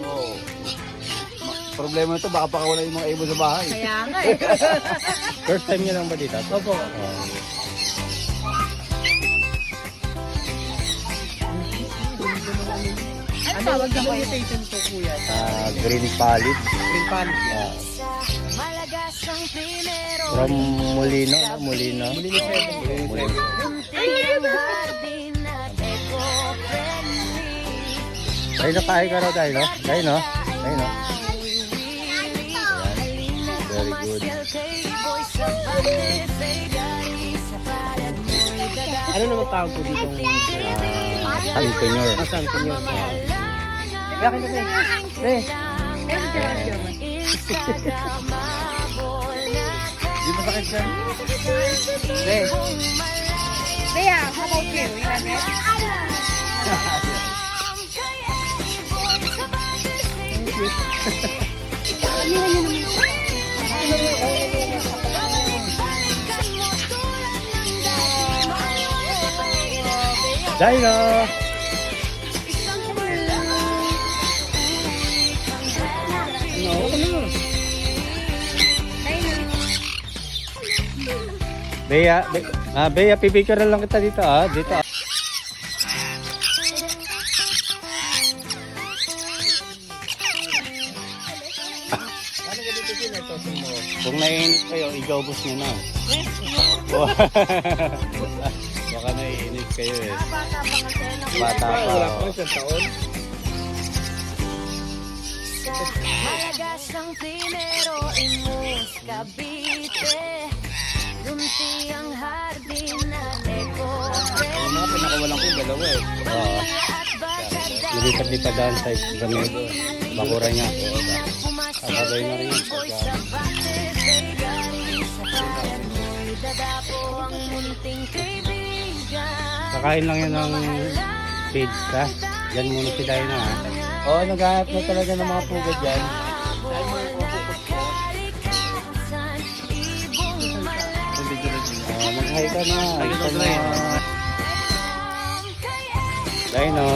Oo. Problema nito, baka pakawala yung mga ibon sa bahay. Kaya nga eh. First time niyo lang ba dito? Opo. Ano tawag na mutation to, kuya? Green pallid. Green pan. From Molino, no? Molino. Tayo na kain ka raw tayo, no? Tayo, no? Tayo, no? Very good. Ano naman tawag po dito? Santinyor. Santinyor. Bakit na tayo? Di ba sakit siya? Kaya, how about you? Dino! Bea, pipicture na lang kita dito, dito. Kung naiinit kayo, igaubos nyo na. Baka naiinit kayo eh. Bata pa. Wala pa isang taon. Malagasang primero imus Cavite. Lunti ang hardin na Yung mga pinakawalan ko, dalawa eh. Oo. Nalipad-lipadaan sa Gamedo. Bakura niya. Kakabay na rin. Kakain lang yan ng page ka. Diyan muna si Dino, ha? Oo, naghahanap na talaga ng mga pugad dyan. Mag-hi ka na. Ito na. Dino.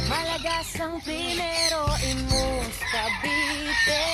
Malagasang primero imus Cavite.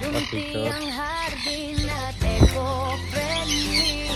Lunti ang hardin at eco-friendly.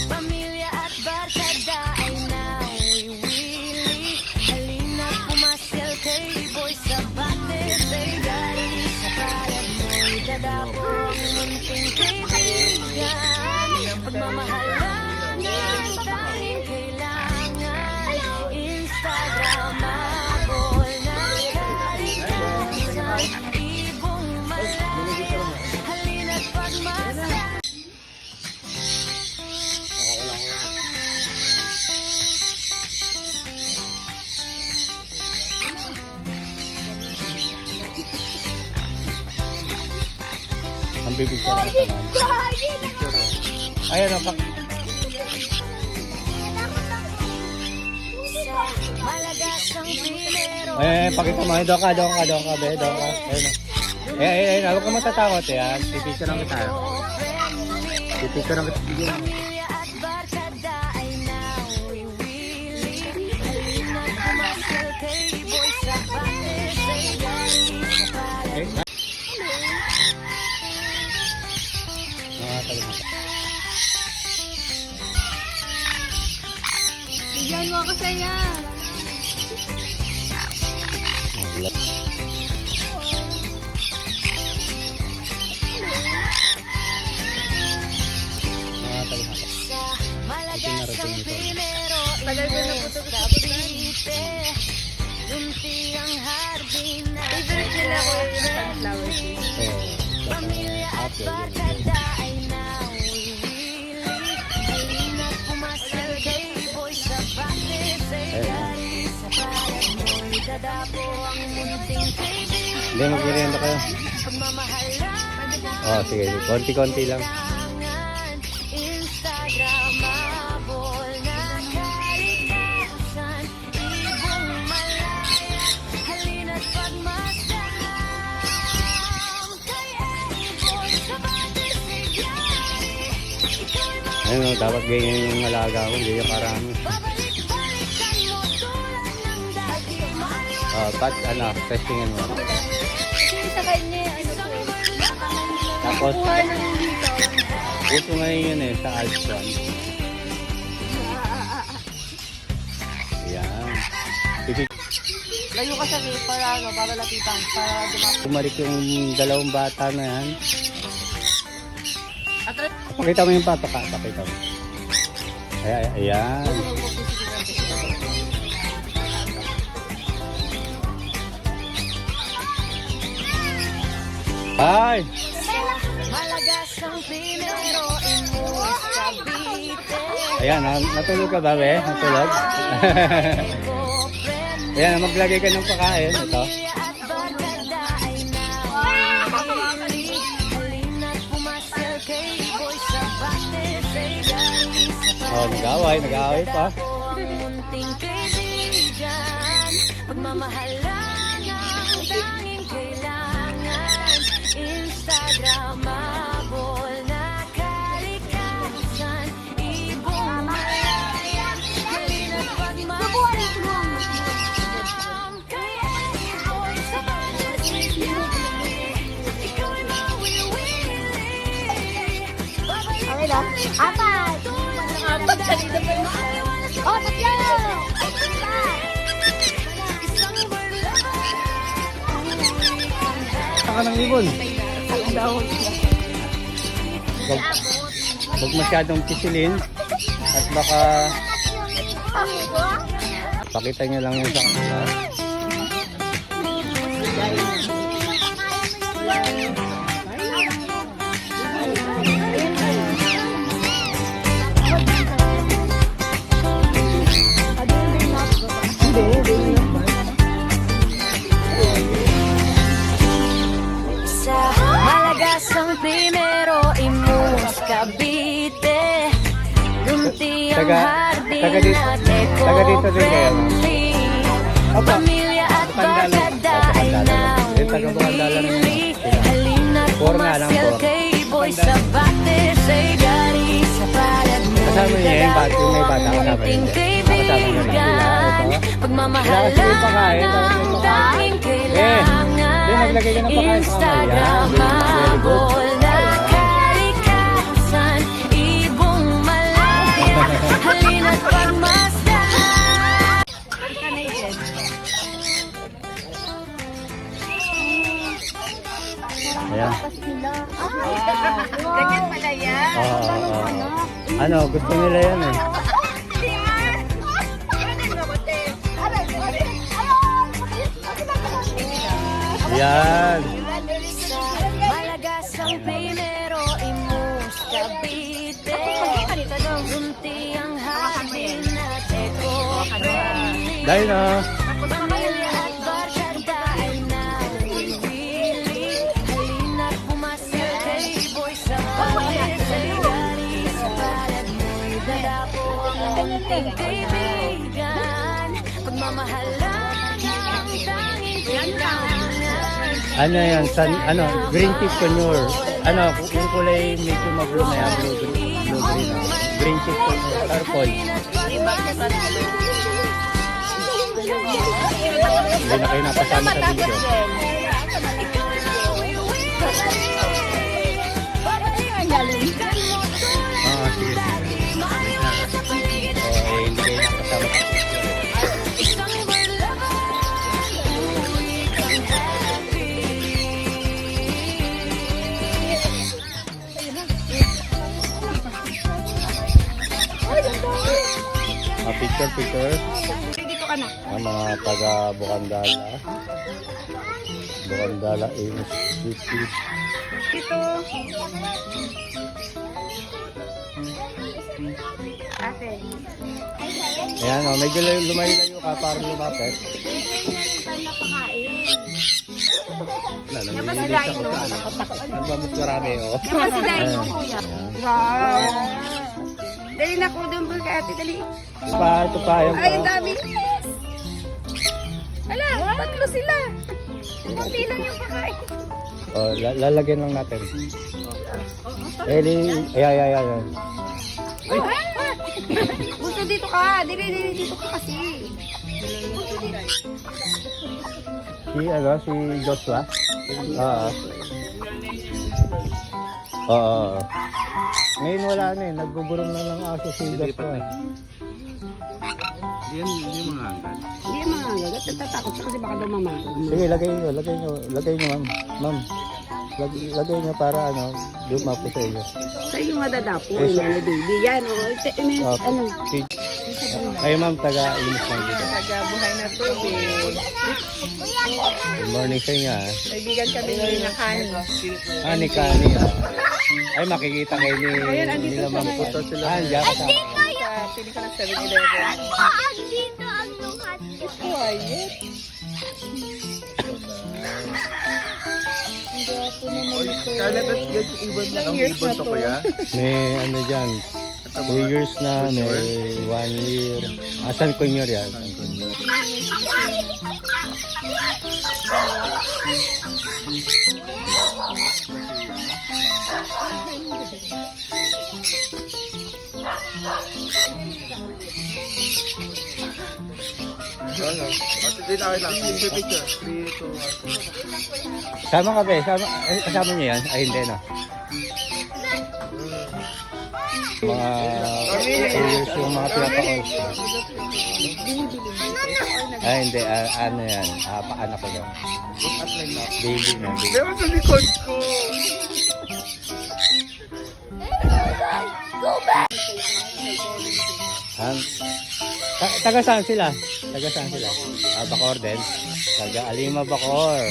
Pamilya at barkada ay nawiwili. Halina't pumasyal kay Boy sa bate. Say gari sa kayat mo'y dadapo. Munting kaibigan, pagmamahalan ang tanging kailangan. Instagram abol na karikasan. Ibong malayo, halina't pagmasdan. Ang bibig ka lang. Ayan o, Malagasang primero. pakita mo. Doon ka, be. Doon ka. Ayun. Huwag ka matatakot, yan. Pipicture lang kita. Pipicture lang kita. Pamilya at barkada ay nawiwili. Halina't pumasyal kay Boy sa bate. Say gari sa kayat. Bigyan mo ako saya. Malagasang primero Tagal ko na po ito sa Cavite. Lunti ang hardin na Favorite nila ko yung sunflower seeds. pamilya at barkada ay nawiwili. Halina't pumasyal kay Boy sa bate. Say Hindi, mag-merienda kayo. Oh, sige. Konti-konti lang. Instagramable na kalikasan, ibong malaya, halina't pagmasdan. Kaya iboy sa batisigay, ikaw'y Ayun, oh, dapat ganyan yung alaga ko. Hindi yung karami. babalik-balikan mo tulad ng dati. Pat, testingin mo. Kasi sa kanya, ano to eh. Tapos, Kuha ng dito. uso ngayon yun eh, sa Alps 1. Ayan. Layo ka sa gate para lapitan, para dumapit. Bumalik yung dalawang bata na yan. Atras. Pakita mo yung pataka. Pakita mo. Ayan. Ay! Malagas ang primero, imus Cavite. Ayan, natulog ka ba, be? Natulog? Ayan, maglagay ka ng pagkain. Ito. At barkada ay nawili. Halina't pumasyal kay boy sa bate, say dali sa Oh, nag-away pa. munting kaibigan. Pagmamahalan ang tanging kailangan. Instagramable na kalikasan, ibong malaya, halina't pagmasdan. Kaya iboy sa batisigay, ikaw'y mawiwili. Okay lang. Apat! Apat sa dito pa yun. Oh, tatlo! Saka ng ibon. Huwag masyadong pisilin. At baka pakita nyo lang yun sa kanila. Sa Malagas ang primero, imus Cavite. Lunti ang hardin taga dito- at taga dito din kayo, ma'am? eco-friendly. Opo. Pamilya at Pandalan. barkada Opo, ay Pandalan. Eh, taga Pandalan naman. nawiwili. Halina't Four nga lang, pumasyal four. kay boy sa bate, say dali sa palad mo. Kasama niya yung bata, yung may bata, kasama Munting niya. Kasama niya lang. kaibigan, Ito. pagmamahalan Wala kasi yung pagkain, ang tapos yung tanging kailangan. maglagay ka ng pagkain sa kamay. Yan. Instagramable na kalikasan, ibong malaya, halina't pagmasdan. Ayan. Ganyan pala yan. Oo. Ano, gusto nila yan eh. Yan. Malagas ang primero, imus Cavite. Lunti ang hardin at eco-friendly. Dahil na. Pamilya at barkada ay nawiwili. Halina't pumasyal kay boy sa bate, say dali sa palad mo'y dadapo ang munting kaibigan. Pagmamahalan ang tanging kailangan. Ano yan? Green tea conure. Ano, yung kulay medyo mag-blue na yan. Blue green. Green tea conure. Turquoise. Hindi na kayo napasama sa video. Sige. Hindi kayo napasama sa video. Picture. Dito ka na. Ang mga taga Bukandala. Bukandala Amos City. Dito. Ate. Ayan o, medyo lumayo-layo ka para lumapit. Napakain. Yan ba si Dino? Nagbamas marami, oh. Yan ba si Dino, kuya? Wow. Dali na ko doon kay ate, dali. Ito pa, yung Ay, ang dami. Ala, tatlo sila. Kunti lang yung pakain. Oh, lalagyan lang natin. Eli, ay. Gusto dito ka. Dili, dito ka kasi. Si Joshua? Oo. Oo. Ngayon wala na eh, nagbuburong lang ng aso si Joshua eh. Hindi mga hanggan. Hindi yung mga gagat. Natatakot siya kasi baka dumamang. Sige, lagay nyo ma'am. Lagay nyo para dumapo sa iyo. Sa iyo nga dadapo. Yung baby. Yan, ano. Kayo ma'am, taga-inis lang dito. Nagabuhay na tubig. Good morning sa inyo ah. Kaibigan kami ni Nakani. Ni Kani ah. Ay, makikita kayo nila ma'am. Andiyan ka sa... Sa piling ko ng 7-Eleven. Dito ang luhat. Quiet. Kala ba't yung ibon na ang Years ibon na to to. kuya? May dyan, 2 years na, may 1 year. Asan kunyor yan? Ano? Hindi na lang. Picture. 3, 2, 1. Sama ka ba eh? Kasama niyo yan? Ay, hindi na. Mga 2 years yung mga pinaka-all. Ay, hindi. Ano yan? Paanak ko lang. Baby na. Baby. Meron sa likod ko. Taga saan sila? Bacor din. Taga Alima, Bacor.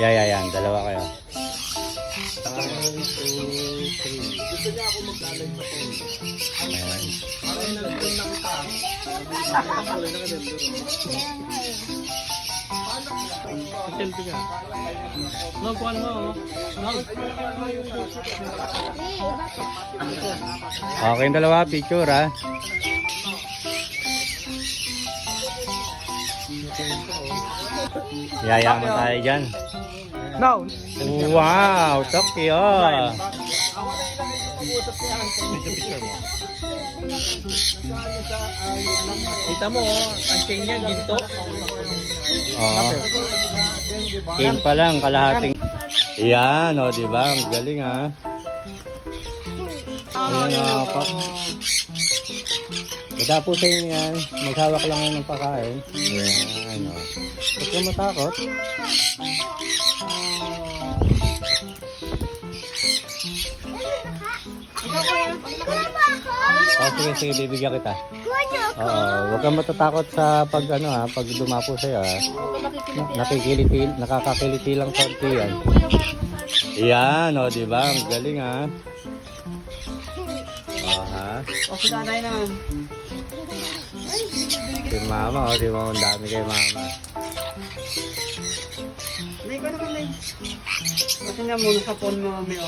Yan. Dalawa kayo. 1, 2, 3. Ayan. Okay yung dalawa, picture ha. Yayaman tayo dyan. Now. Wow, Tokyo. Kita mo, ang king niya, ginto. Oo. King pa lang, kalahating. Yan, diba? Ang galing ha. Ayan pa. Madapo sa inyo yan. Maghawak lang yan ng pakain. Yan, Huwag ka matakot. Sige, bibigyan kita. Huwag kang matatakot sa pag dumapo sa'yo ha. Nakakakiliti lang konti yan. Yan, diba? Ang galing ha. Okay, nanay naman. Si mama, di ba? Ang dami kay mama. Nay ko naman, nay. Kasi nga muna sa phone mo, may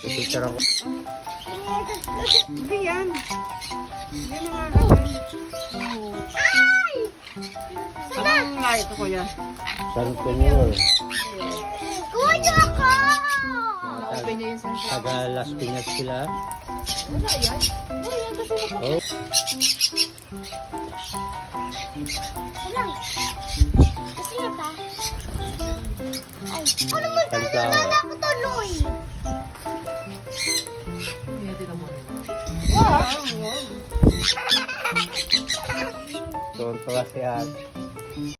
Picture ako. Hindi yan. Hindi mga gawin. Ay! Anong nga ito, kuya? San Peñor. Kuya ko! Taga Las Piñas sila. Oh. Kasi nga ba? Ay, ano mo tayo? Wala ko tuloy. Wow! Tuwan-tuwa si ate.